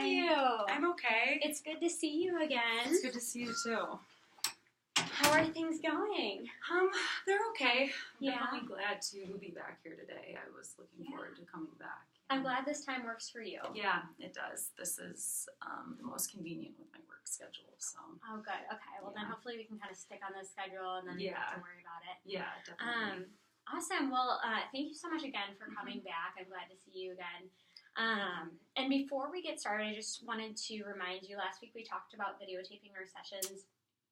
you? I'm okay. It's good to see you again. It's good to see you too. How are things going? They're okay. I'm Yeah. definitely glad to be back here today. I was looking forward to coming back. I'm glad this time works for you. Yeah, it does. This is the most convenient with my work schedule. So. Oh, good. Okay. Well, then hopefully we can kind of stick on this schedule and then you don't have to worry about it. Yeah, definitely. Awesome. Well, thank you so much again for coming back. I'm glad to see you again. And before we get started, I just wanted to remind you, last week we talked about videotaping our sessions.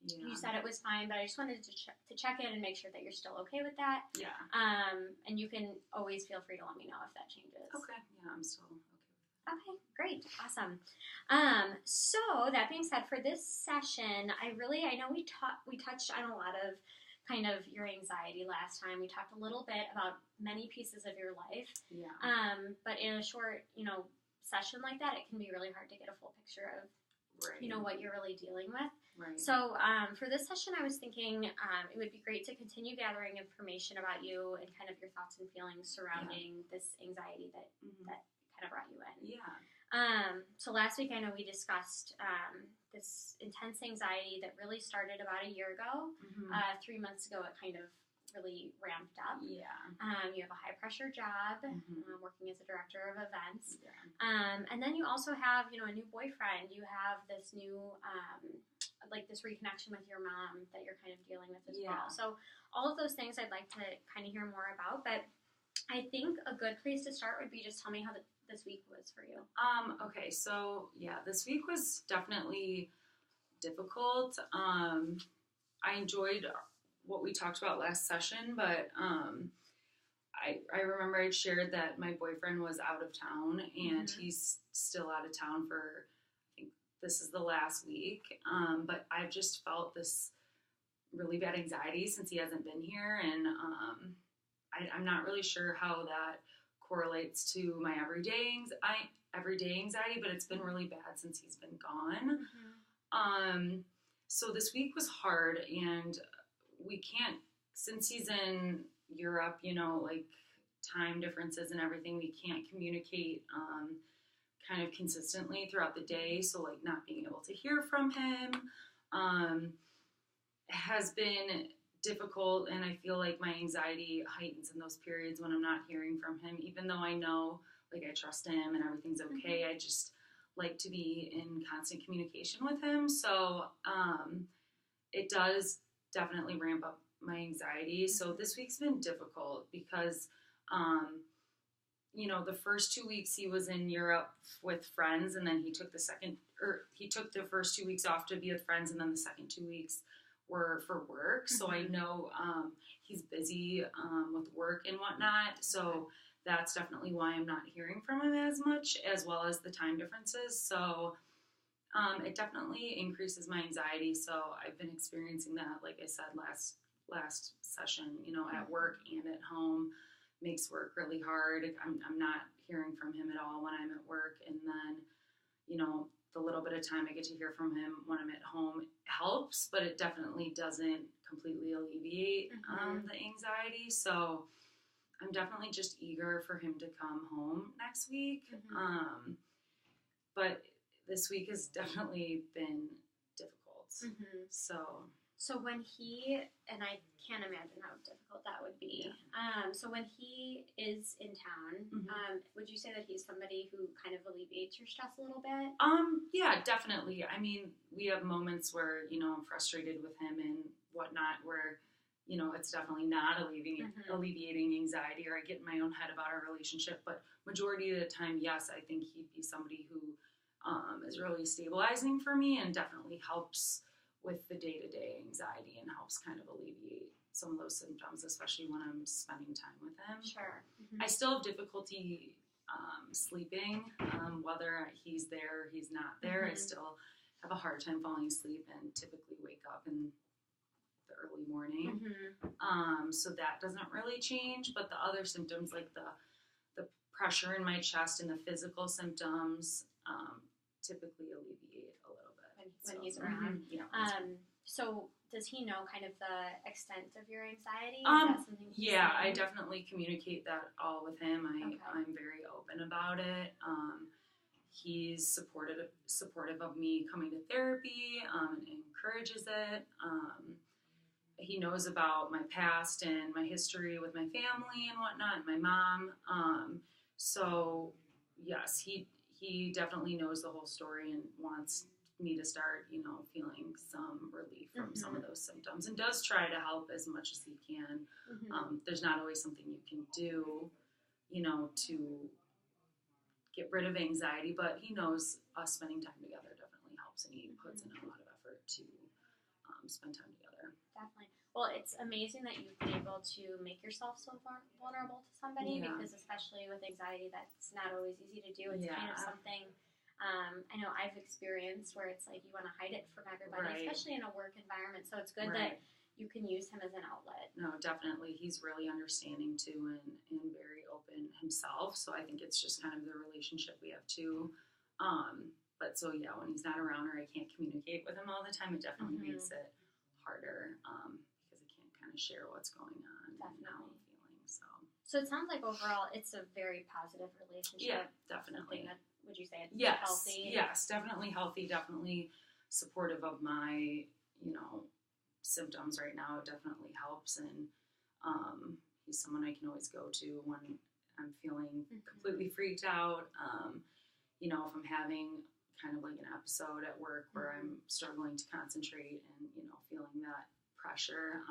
Yeah. You said it was fine, but I just wanted to check in and make sure that you're still okay with that. Yeah. And you can always feel free to let me know if that changes. Okay. Yeah, I'm still okay with it. Okay, great. Awesome. So that being said, for this session, I know we touched on a lot of kind of your anxiety last time. We talked a little bit about many pieces of your life. Yeah. But in a short, session like that, it can be really hard to get a full picture of, what you're really dealing with. Right. So for this session, I was thinking it would be great to continue gathering information about you and kind of your thoughts and feelings surrounding this anxiety that kind of brought you in. Yeah. So last week, I know we discussed this intense anxiety that really started about a year ago. 3 months ago, it kind of really ramped up. Yeah. You have a high-pressure job, working as a director of events. Yeah. And then you also have, a new boyfriend. You have this new, this reconnection with your mom that you're kind of dealing with as well. So all of those things I'd like to kind of hear more about. But I think a good place to start would be just tell me how this week was for you. Okay, so this week was definitely difficult. I enjoyed what we talked about last session, but I remember I shared that my boyfriend was out of town and he's still out of town for, I think this is the last week. But I've just felt this really bad anxiety since he hasn't been here, and I'm not really sure how that correlates to my everyday anxiety, but it's been really bad since he's been gone. So this week was hard, and we can't, since he's in Europe, time differences and everything, we can't communicate kind of consistently throughout the day. So not being able to hear from him has been difficult, and I feel like my anxiety heightens in those periods when I'm not hearing from him, even though I know I trust him and everything's okay. I just like to be in constant communication with him. So it does definitely ramp up my anxiety. So this week's been difficult because the first 2 weeks he was in Europe with friends, and then he took the first 2 weeks off to be with friends, and then the second 2 weeks were for work. So I know he's busy with work and whatnot. So that's definitely why I'm not hearing from him as much, as well as the time differences. So it definitely increases my anxiety. So I've been experiencing that, like I said, last session, at work and at home. Makes work really hard. I'm not hearing from him at all when I'm at work. And then, the little bit of time I get to hear from him when I'm at home helps, but it definitely doesn't completely alleviate the anxiety. So I'm definitely just eager for him to come home next week. But this week has definitely been difficult. So when he, and I can't imagine how difficult that would be. So when he is in town, would you say that he's somebody who kind of alleviates your stress a little bit? Yeah, definitely. I mean, we have moments where, I'm frustrated with him and whatnot, where, it's definitely not alleviating anxiety, or I get in my own head about our relationship. But majority of the time, yes, I think he'd be somebody who is really stabilizing for me and definitely helps with the day-to-day anxiety and helps kind of alleviate some of those symptoms, especially when I'm spending time with him. Sure. I still have difficulty sleeping, whether he's there or he's not there. I still have a hard time falling asleep and typically wake up in the early morning. So that doesn't really change, but the other symptoms, like the pressure in my chest and the physical symptoms, typically alleviate a little bit when he's around. So does he know kind of the extent of your anxiety? Is that something he's saying? I definitely communicate that all with him. I'm very open about it. he's supportive of me coming to therapy, and encourages it. He knows about my past and my history with my family and whatnot, and my mom. So yes, he definitely knows the whole story and wants me to start, feeling some relief from some of those symptoms, and does try to help as much as he can. There's not always something you can do, to get rid of anxiety, but he knows us spending time together definitely helps, and he puts in a lot of effort to spend time together. Definitely. Well, it's amazing that you've been able to make yourself so vulnerable to somebody, because especially with anxiety, that's not always easy to do. It's kind of something I know I've experienced where it's like you want to hide it from everybody, especially in a work environment. So it's good that you can use him as an outlet. No, definitely. He's really understanding too, and very open himself. So I think it's just kind of the relationship we have too. But so yeah, when he's not around or I can't communicate with him all the time, it definitely makes it harder, because I can't kind of share what's going on and how I'm feeling. So it sounds like overall it's a very positive relationship. Yeah, definitely. Would you say it's healthy? healthy? Yes, definitely healthy. Definitely supportive of my, symptoms right now. It definitely helps, and he's someone I can always go to when I'm feeling completely freaked out. If I'm having kind of like an episode at work where I'm struggling to concentrate and, feeling that pressure,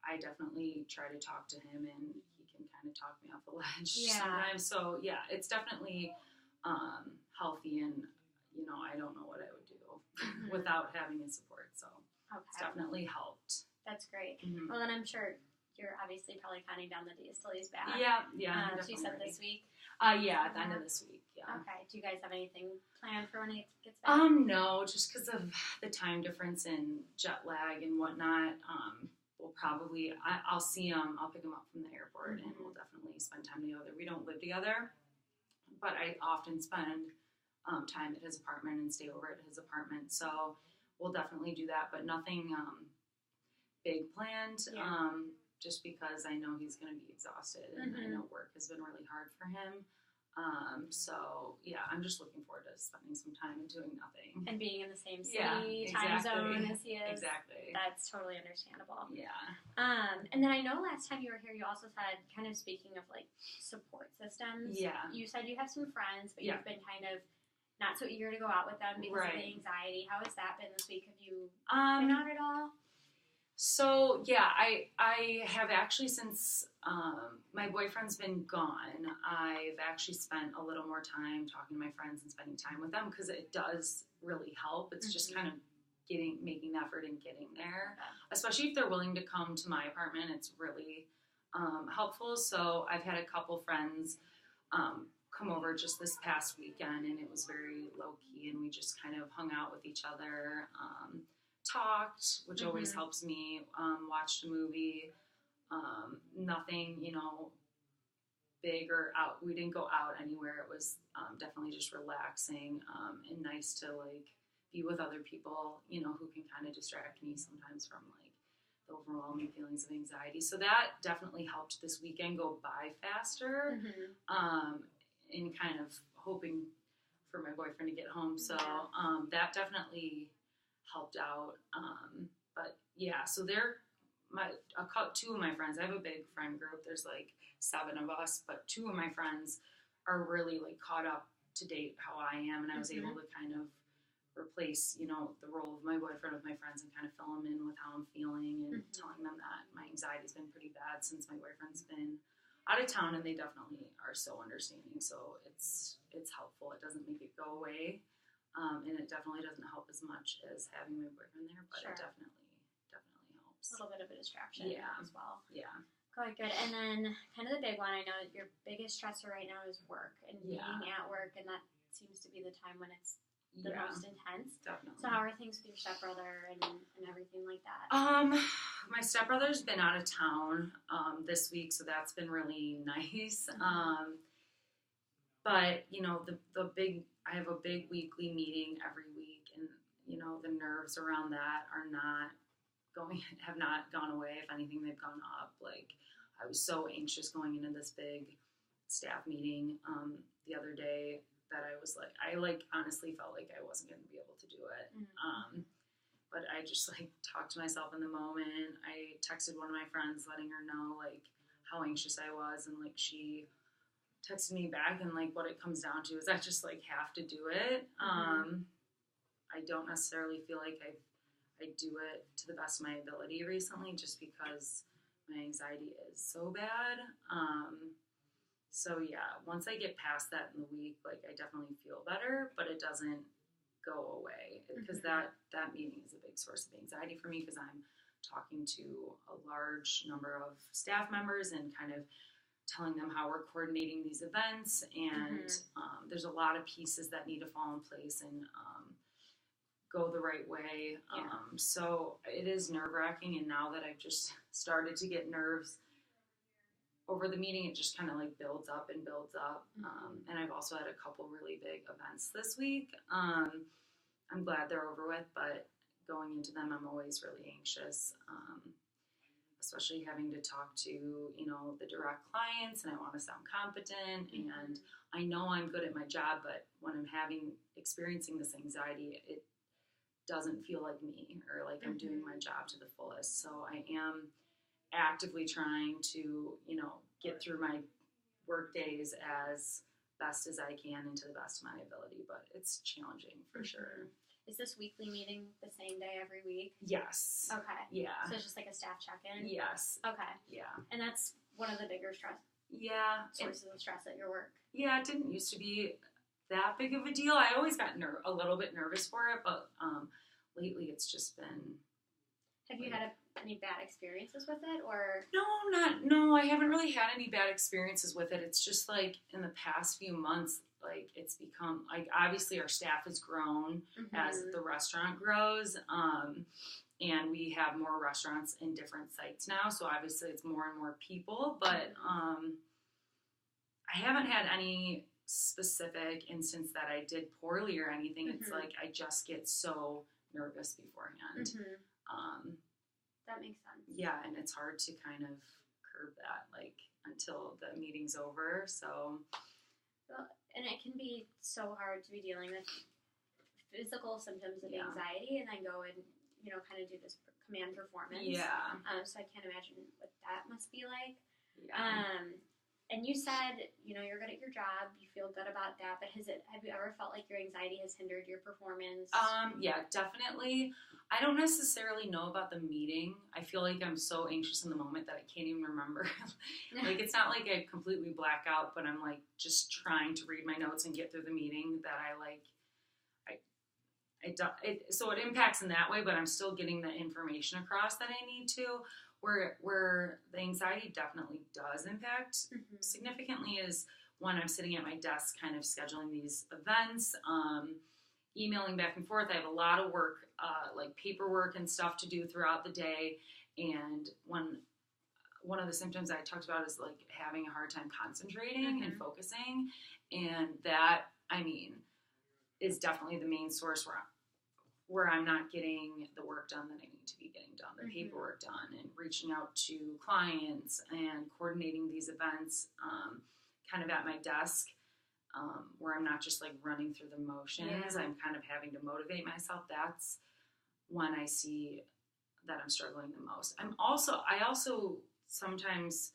I definitely try to talk to him, and he can kind of talk me off the ledge sometimes. So yeah, it's definitely healthy, and, I don't know what I would do without having his support. So it's definitely helped. That's great. Well, then I'm sure you're obviously probably counting down the days till he's back. Yeah. So you said this week? At the end of this week, yeah. Okay. Do you guys have anything planned for when he gets back? No, just because of the time difference and jet lag and whatnot. We'll probably, I'll see him, I'll pick him up from the airport, and we'll definitely spend time together. We don't live together, but I often spend time at his apartment and stay over at his apartment. So we'll definitely do that, but nothing big planned. Just because I know he's going to be exhausted, and I know work has been really hard for him. So yeah, I'm just looking forward to spending some time and doing nothing. And being in the same city, time zone as he is. Exactly. That's totally understandable. Yeah. And then I know last time you were here, you also said, kind of speaking of like support systems. Yeah. You said you have some friends, but you've been kind of not so eager to go out with them because of the anxiety. How has that been this week? Have you been out at all? So yeah, I have actually, since my boyfriend's been gone, I've actually spent a little more time talking to my friends and spending time with them, because it does really help. It's just kind of making the effort and getting there, especially if they're willing to come to my apartment. It's really helpful. So I've had a couple friends come over just this past weekend, and it was very low key, and we just kind of hung out with each other. Talked, which always helps me, watched a movie, nothing, big or out. We didn't go out anywhere. It was definitely just relaxing, and nice to like be with other people, who can kind of distract me sometimes from like the overwhelming feelings of anxiety. So that definitely helped this weekend go by faster, and kind of hoping for my boyfriend to get home. So that definitely helped out. But yeah, so two of my friends, I have a big friend group. There's like 7 of us, but 2 of my friends are really like caught up to date how I am. And I was able to kind of replace, the role of my boyfriend with my friends and kind of fill them in with how I'm feeling, and telling them that my anxiety's been pretty bad since my boyfriend's been out of town, and they definitely are so understanding. So it's helpful. It doesn't make it go away. And it definitely doesn't help as much as having my boyfriend there, but it definitely helps. A little bit of a distraction as well. Yeah. Quite good. And then kind of the big one, I know your biggest stressor right now is work and being at work, and that seems to be the time when it's the most intense. Definitely. So how are things with your stepbrother and everything like that? My stepbrother's been out of town this week, so that's been really nice. But, I have a big weekly meeting every week, and, the nerves around that have not gone away. If anything, they've gone up. Like, I was so anxious going into this big staff meeting the other day that I was like, I like honestly felt like I wasn't going to be able to do it. But I just like talked to myself in the moment. I texted one of my friends letting her know like how anxious I was, and like she texted me back, and like what it comes down to is I just like have to do it. I don't necessarily feel like I do it to the best of my ability recently, just because my anxiety is so bad. So yeah, once I get past that in the week, like I definitely feel better, but it doesn't go away, because that meeting is a big source of anxiety for me, because I'm talking to a large number of staff members and kind of telling them how we're coordinating these events, and there's a lot of pieces that need to fall in place and go the right way. So it is nerve-wracking, and now that I've just started to get nerves over the meeting, it just kind of like builds up and builds up. And I've also had a couple really big events this week. I'm glad they're over with, but going into them, I'm always really anxious, especially having to talk to, you know, the direct clients, and I want to sound competent, and I know I'm good at my job, but when I'm experiencing this anxiety, it doesn't feel like me, or like I'm doing my job to the fullest. So I am actively trying to, you know, get through my work days as best as I can and to the best of my ability, but it's challenging for sure. Is this weekly meeting the same day every week? Yes. Okay. Yeah. So it's just like a staff check-in? Yes. Okay. Yeah. And that's one of the bigger sources of stress at your work? Yeah, it didn't used to be that big of a deal. I always got a little bit nervous for it, but lately it's just been... Have you had any bad experiences with it, or? No, I haven't really had any bad experiences with it. It's just like in the past few months, like it's become like, obviously our staff has grown as the restaurant grows, and we have more restaurants in different sites now, so obviously it's more and more people, but I haven't had any specific instance that I did poorly or anything. It's like I just get so nervous beforehand. That makes sense. Yeah, and it's hard to kind of curb that, like, until the meeting's over, so. Well, and it can be so hard to be dealing with physical symptoms of anxiety and then go and, you know, kind of do this command performance. Yeah. So I can't imagine what that must be like. Yeah. And you said, you know, you're good at your job, you feel good about that, but have you ever felt like your anxiety has hindered your performance? Yeah, definitely. I don't necessarily know about the meeting. I feel like I'm so anxious in the moment that I can't even remember. Like, it's not like I completely black out, but I'm like just trying to read my notes and get through the meeting that so it impacts in that way, but I'm still getting the information across that I need to. Where the anxiety definitely does impact significantly is when I'm sitting at my desk kind of scheduling these events, emailing back and forth. I have a lot of work, like paperwork and stuff to do throughout the day, and one of the symptoms I talked about is like having a hard time concentrating and focusing, and that, I mean, is definitely the main source where I'm not getting the work done that I need to be getting done, the paperwork done, and reaching out to clients and coordinating these events kind of at my desk, where I'm not just like running through the motions. I'm kind of having to motivate myself. That's when I see that I'm struggling the most. I also sometimes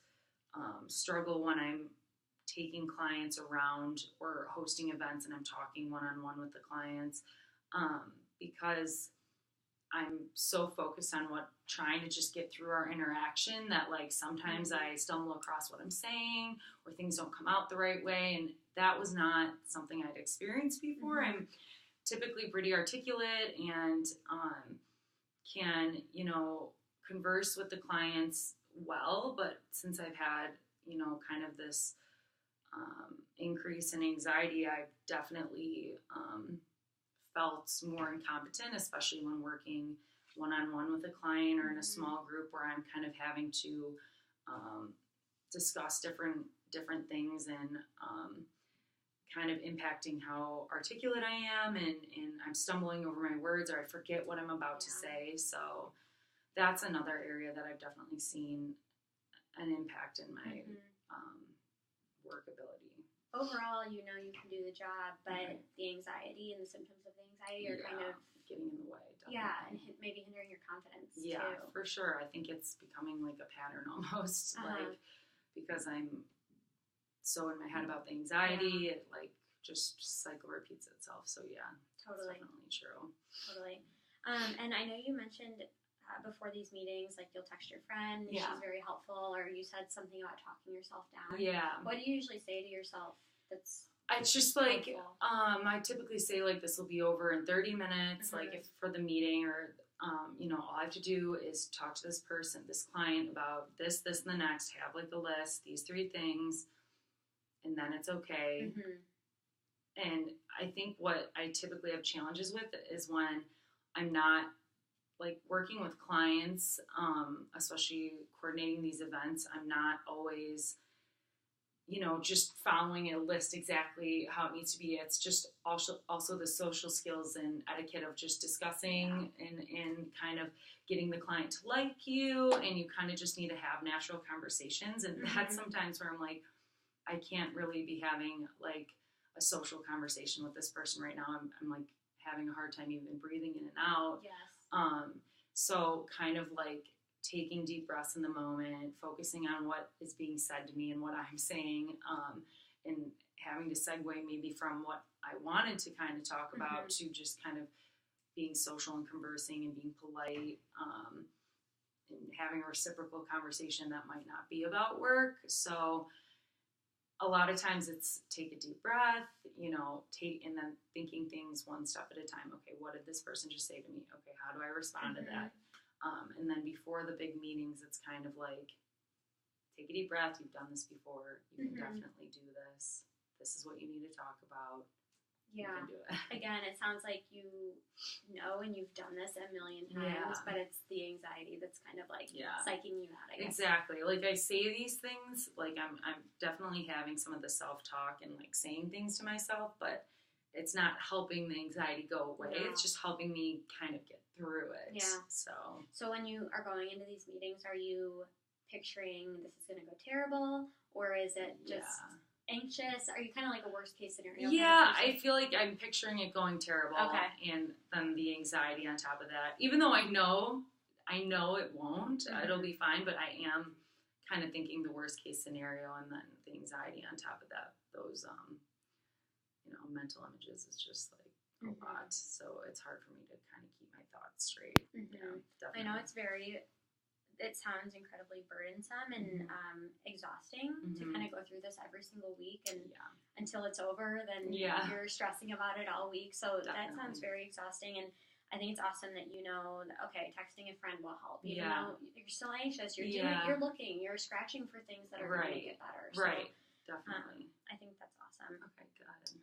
struggle when I'm taking clients around or hosting events and I'm talking one-on-one with the clients, because I'm so focused on trying to just get through our interaction that like sometimes I stumble across what I'm saying or things don't come out the right way, and that was not something I'd experienced before. I'm typically pretty articulate and can, you know, converse with the clients well, but since I've had, you know, kind of this increase in anxiety, I've definitely felt more incompetent, especially when working one-on-one with a client or in a small group where I'm kind of having to discuss different things and kind of impacting how articulate I am, and I'm stumbling over my words or I forget what I'm about to say. So that's another area that I've definitely seen an impact in my workability. Overall, you know you can do the job, but the anxiety and the symptoms of the anxiety are kind of getting in the way. Definitely. Yeah, and maybe hindering your confidence too. For sure. I think it's becoming like a pattern almost, like because I'm so in my head about the anxiety, it like just cycle repeats itself. So totally, it's definitely true. Totally. And I know you mentioned before these meetings, like you'll text your friend, and she's very helpful, or you said something about talking yourself down. Yeah. What do you usually say to yourself that's it's just like, I typically say like this will be over in 30 minutes, like if for the meeting or, all I have to do is talk to this person, this client about this, and the next, have like a list, these 3 things, and then it's okay. And I think what I typically have challenges with is when I'm not like working with clients, especially coordinating these events, I'm not always, just following a list exactly how it needs to be. It's just also the social skills and etiquette of just discussing and kind of getting the client to like you, and you kind of just need to have natural conversations. And that's sometimes where I'm like, I can't really be having like a social conversation with this person right now. I'm like having a hard time even breathing in and out. Yes. So kind of like taking deep breaths in the moment, focusing on what is being said to me and what I'm saying, and having to segue maybe from what I wanted to kind of talk about to just kind of being social and conversing and being polite, and having a reciprocal conversation that might not be about work. So a lot of times it's take a deep breath, and then thinking things one step at a time. Okay, what did this person just say to me? Okay, how do I respond to that? And then before the big meetings, it's kind of like, take a deep breath. You've done this before. You can definitely do this. This is what you need to talk about. Yeah. You can do it. Again, it sounds like you know and you've done this a million times, but it's the anxiety that's kind of like psyching you out, I guess. Exactly. Like I say these things, like I'm definitely having some of the self-talk and like saying things to myself, but it's not helping the anxiety go away. No. It's just helping me kind of get through it. Yeah. So when you are going into these meetings, are you picturing this is going to go terrible, or is it just anxious? Are you kind of like a worst case scenario? Yeah, I feel like I'm picturing it going terrible, and then the anxiety on top of that. Even though I know it won't, it'll be fine, but I am kind of thinking the worst case scenario, and then the anxiety on top of that. Those mental images is just like a lot, so it's hard for me to kind of keep my thoughts straight. Yeah, definitely. I know it sounds incredibly burdensome and exhausting to kind of go through this every single week, and until it's over, then you're stressing about it all week. So that sounds very exhausting, and I think it's awesome that okay, texting a friend will help. Even though you're still anxious, you're looking, you're scratching for things that are going to make it better. So, definitely. I think that's awesome. Okay, got it.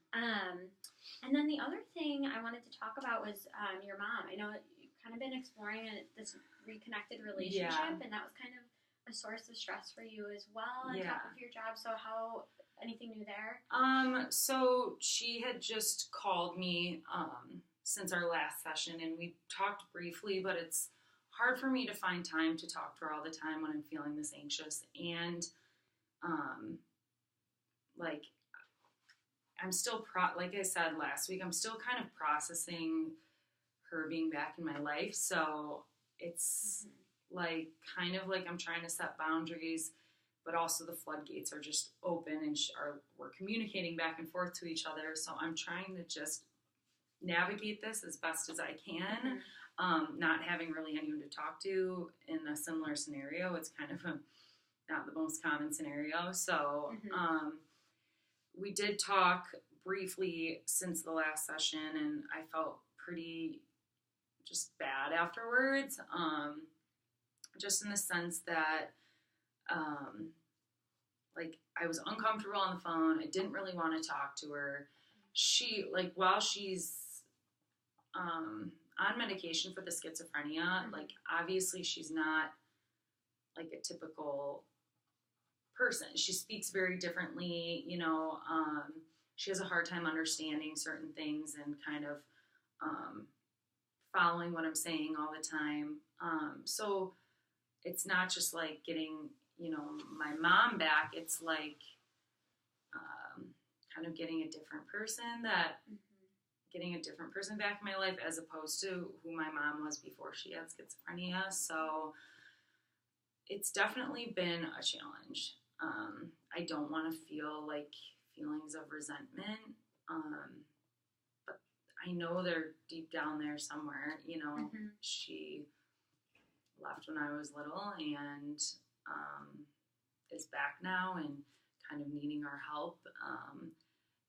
And then the other thing I wanted to talk about was your mom. I know you've kind of been exploring this reconnected relationship, and that was kind of a source of stress for you as well on top of your job. So anything new there? So she had just called me since our last session, and we talked briefly, but it's hard for me to find time to talk to her all the time when I'm feeling this anxious. And like I'm still like I said last week, I'm still kind of processing her being back in my life. So it's like kind of like I'm trying to set boundaries, but also the floodgates are just open, and we're communicating back and forth to each other. So I'm trying to just navigate this as best as I can, not having really anyone to talk to in a similar scenario. It's kind of not the most common scenario. So we did talk briefly since the last session, and I felt pretty just bad afterwards, just in the sense that like I was uncomfortable on the phone. I didn't really want to talk to her. She, like, while she's on medication for the schizophrenia, like obviously she's not like a typical person. She speaks very differently, she has a hard time understanding certain things and kind of following what I'm saying all the time. So it's not just like getting, my mom back. It's like kind of getting a different person back in my life as opposed to who my mom was before she had schizophrenia. So it's definitely been a challenge. I don't want to feel like feelings of resentment, but I know they're deep down there somewhere. You know, she left when I was little and is back now and kind of needing our help.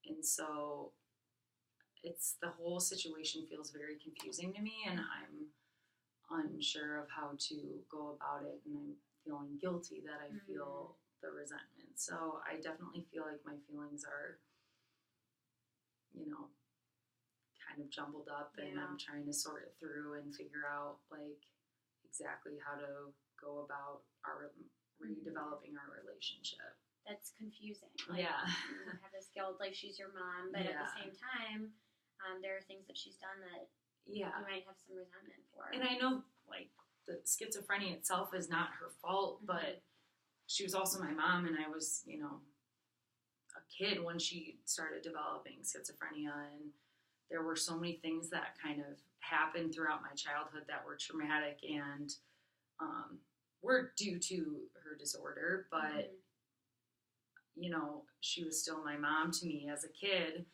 And so the whole situation feels very confusing to me, and I'm unsure of how to go about it, and I'm feeling guilty that I feel the resentment. So I definitely feel like my feelings are, you know, kind of jumbled up, and I'm trying to sort it through and figure out like exactly how to go about our redeveloping our relationship. That's confusing. Like, you have this guilt, like she's your mom, but at the same time, there are things that she's done that you might have some resentment for. And I know, like, the schizophrenia itself is not her fault, but she was also my mom, and I was, you know, a kid when she started developing schizophrenia, and there were so many things that kind of happened throughout my childhood that were traumatic and were due to her disorder, but you know, she was still my mom to me as a kid.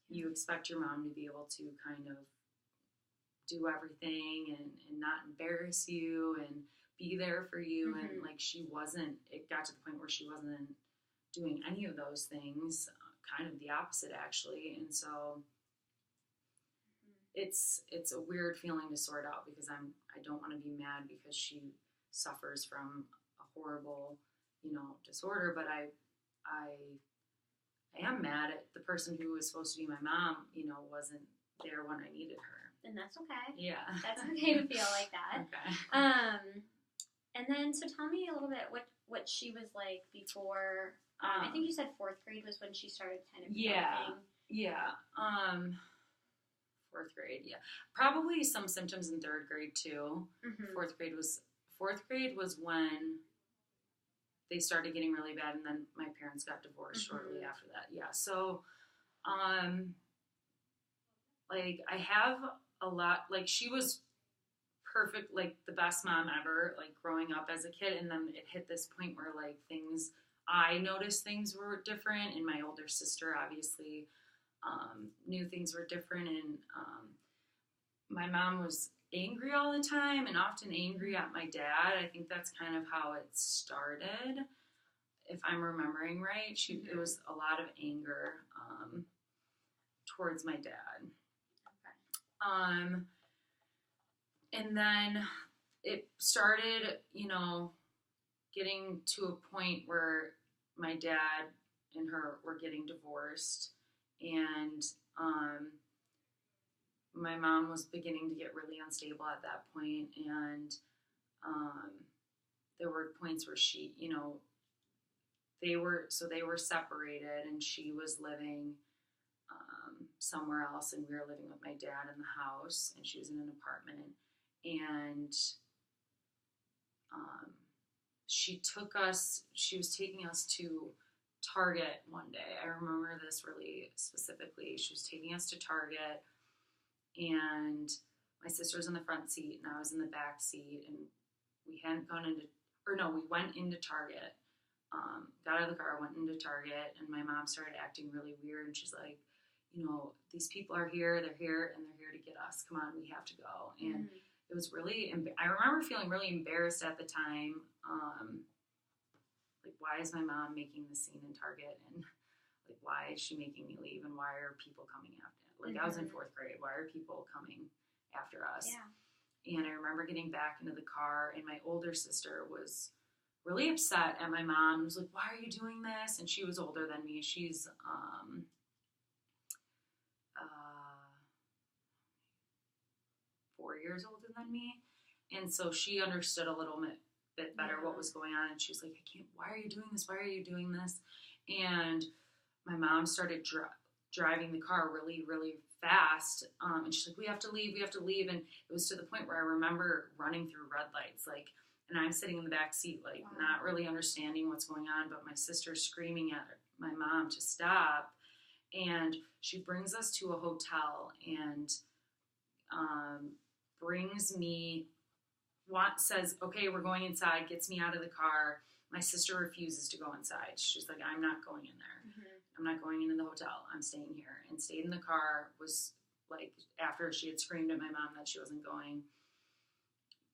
You expect your mom to be able to kind of do everything and not embarrass you and be there for you. And like, she wasn't, it got to the point where she wasn't doing any of those things, kind of the opposite actually. And so it's a weird feeling to sort out because I don't want to be mad because she suffers from a horrible, you know, disorder, but I am mad at the person who was supposed to be my mom, you know, wasn't there when I needed her. And that's okay. Yeah. That's okay to feel like that. Okay. And then, so tell me a little bit what she was like before. I think you said 4th grade was when she started kind of developing. Yeah. 4th grade, yeah. Probably some symptoms in 3rd grade too. 4th grade was when they started getting really bad, and then my parents got divorced shortly after that. Yeah. So, like, I have a lot, like, she was perfect, like, the best mom ever, like, growing up as a kid, and then it hit this point where, like, I noticed things were different, and my older sister, obviously, knew things were different, and my mom was angry all the time and often angry at my dad. I think that's kind of how it started, if I'm remembering right. It was a lot of anger towards my dad. Okay. And then it started, you know, getting to a point where my dad and her were getting divorced, and my mom was beginning to get really unstable at that point, and there were points where she, you know, they were separated, and she was living somewhere else, and we were living with my dad in the house, and she was in an apartment, and she was taking us to Target one day. I remember this really specifically. She was taking us to Target, and my sister was in the front seat, and I was in the back seat, and we went into Target, got out of the car, went into Target, and my mom started acting really weird, and she's like, you know, these people are here, they're here, and they're here to get us. Come on, we have to go. And it was really, I remember feeling really embarrassed at the time. Like, why is my mom making this scene in Target? And, like, why is she making me leave? And why are people coming after? Like, I was in 4th grade. Why are people coming after us? Yeah. And I remember getting back into the car, and my older sister was really upset at my mom. Was like, why are you doing this? And she was older than me. She's 4 years older than me. And so she understood a little bit better what was going on. And she was like, why are you doing this? Why are you doing this? And my mom started driving the car really, really fast. And she's like, we have to leave. And it was to the point where I remember running through red lights. Like, and I'm sitting in the back seat, like, not really understanding what's going on, but my sister's screaming at my mom to stop, and she brings us to a hotel and brings me, says, okay, we're going inside, gets me out of the car. My sister refuses to go inside. She's like, I'm not going in there. I'm not going into the hotel. I'm staying here. And stayed in the car. Was like, after she had screamed at my mom that she wasn't going,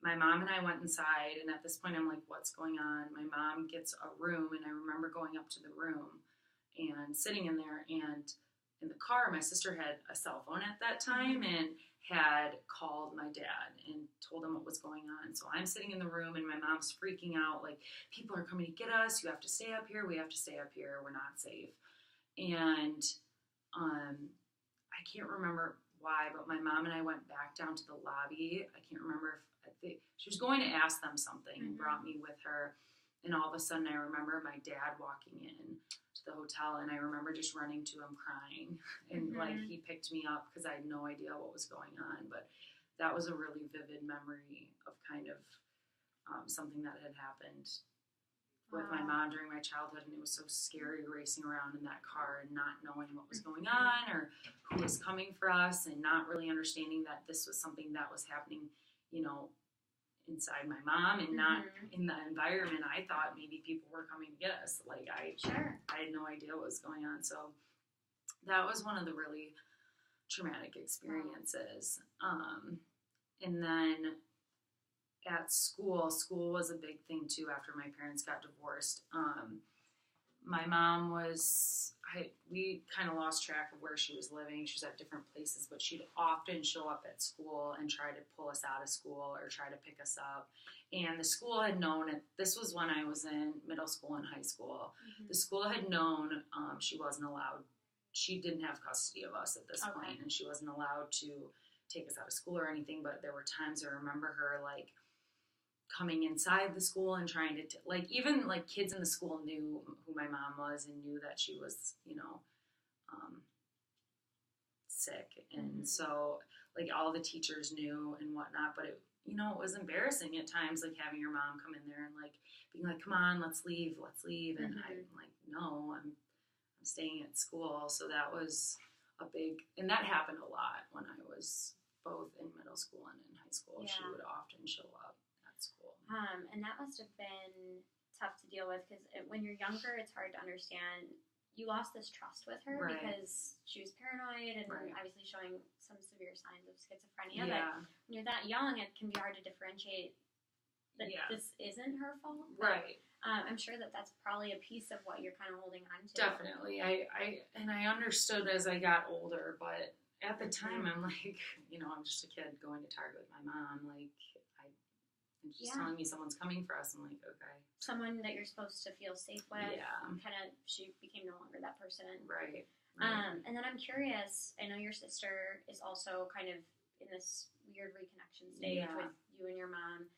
my mom and I went inside, and at this point I'm like, what's going on? My mom gets a room, and I remember going up to the room and sitting in there, and in the car, my sister had a cell phone at that time and had called my dad and told him what was going on. So I'm sitting in the room, and my mom's freaking out, like, people are coming to get us. You have to stay up here. We have to stay up here. We're not safe. And I can't remember why, but my mom and I went back down to the lobby. I can't remember if she was going to ask them something and brought me with her. And all of a sudden, I remember my dad walking in to the hotel, and I remember just running to him crying. And, like, he picked me up because I had no idea what was going on. But that was a really vivid memory of kind of something that had happened with my mom during my childhood. And it was so scary racing around in that car and not knowing what was going on or who was coming for us, and not really understanding that this was something that was happening, you know, inside my mom and not in the environment. I thought maybe people were coming to get us. Like, I had no idea what was going on. So that was one of the really traumatic experiences. And then at school was a big thing too after my parents got divorced. My mom we kind of lost track of where she was living. She was at different places, but she'd often show up at school and try to pull us out of school or try to pick us up. And the school had known it. This was when I was in middle school and high school. The school had known she wasn't allowed. She didn't have custody of us at this point, and she wasn't allowed to take us out of school or anything. But there were times I remember her, like, coming inside the school and trying to, like, even, like, kids in the school knew who my mom was and knew that she was, you know, sick. And so, like, all the teachers knew and whatnot, but it, you know, it was embarrassing at times, like, having your mom come in there and, like, being like, come on, let's leave. And I'm like, no, I'm staying at school. So that was a big, and that happened a lot when I was both in middle school and in high school. She would often show up at school. And that must have been tough to deal with, because when you're younger, it's hard to understand. You lost this trust with her because she was paranoid and obviously showing some severe signs of schizophrenia. But when you're that young, it can be hard to differentiate that this isn't her fault. But, I'm sure that that's probably a piece of what you're kind of holding on to. Definitely. I understood as I got older, but at the time I'm like, you know, I'm just a kid going to Target with my mom. Like, and she's telling me someone's coming for us. I'm like, okay. Someone that you're supposed to feel safe with. She became no longer that person. Right. And then I'm curious, I know your sister is also kind of in this weird reconnection stage with you and your mom.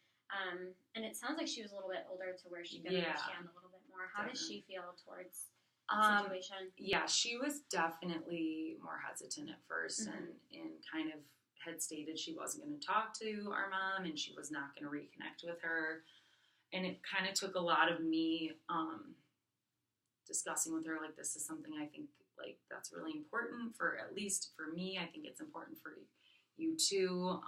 And it sounds like she was a little bit older to where she could understand a little bit more. How does she feel towards the situation? Yeah, she was definitely more hesitant at first and kind of had stated she wasn't going to talk to our mom and she was not going to reconnect with her. And it kind of took a lot of me discussing with her, like, this is something I think, like, that's really important for, at least for me. I think it's important for you too.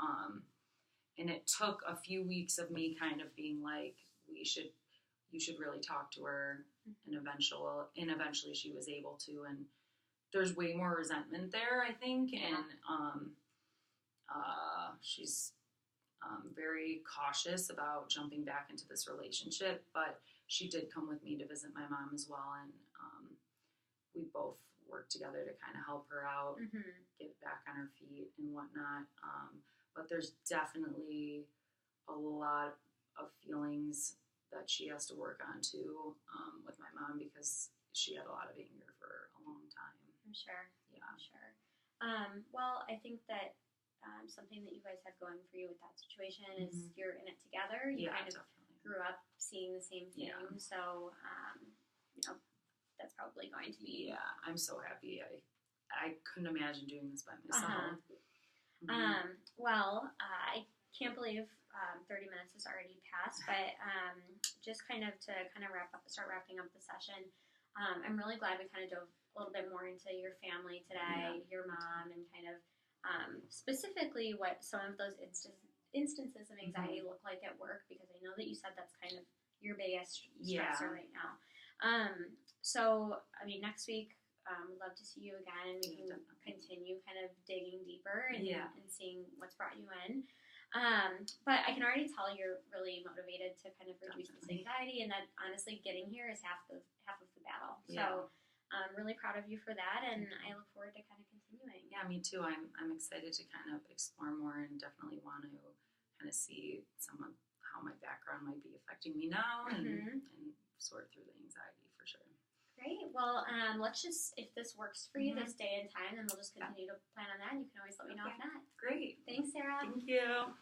And it took a few weeks of me kind of being like, you should really talk to her. And eventually she was able to. And there's way more resentment there, I think. And she's very cautious about jumping back into this relationship, but she did come with me to visit my mom as well, and we both worked together to kind of help her out, get back on her feet and whatnot. But there's definitely a lot of feelings that she has to work on too, with my mom, because she had a lot of anger for a long time. I'm sure. Yeah. I'm sure. Well, I think that something that you guys have going for you with that situation is you're in it together. You kind of grew up seeing the same thing. Yeah. So, you know, that's probably going to be... Yeah, I'm so happy. I couldn't imagine doing this by myself. Well, I can't believe 30 minutes has already passed, but just kind of to start wrapping up the session. I'm really glad we kind of dove a little bit more into your family today, your mom, and kind of specifically what some of those instances of anxiety look like at work, because I know that you said that's kind of your biggest stressor right now. So, I mean, next week, we'd love to see you again, and we can continue kind of digging deeper and seeing what's brought you in. But I can already tell you're really motivated to kind of reduce this anxiety, and that honestly getting here is half of the battle. So I'm really proud of you for that, and I look forward to kind of continuing. Yeah, me too. I'm excited to kind of explore more, and definitely want to kind of see some of how my background might be affecting me now, and sort through the anxiety for sure. Great. Well, let's just, if this works for you this day and time, then we'll just continue to plan on that, and you can always let me know if not. Great. Thanks, Sarah. Thank you.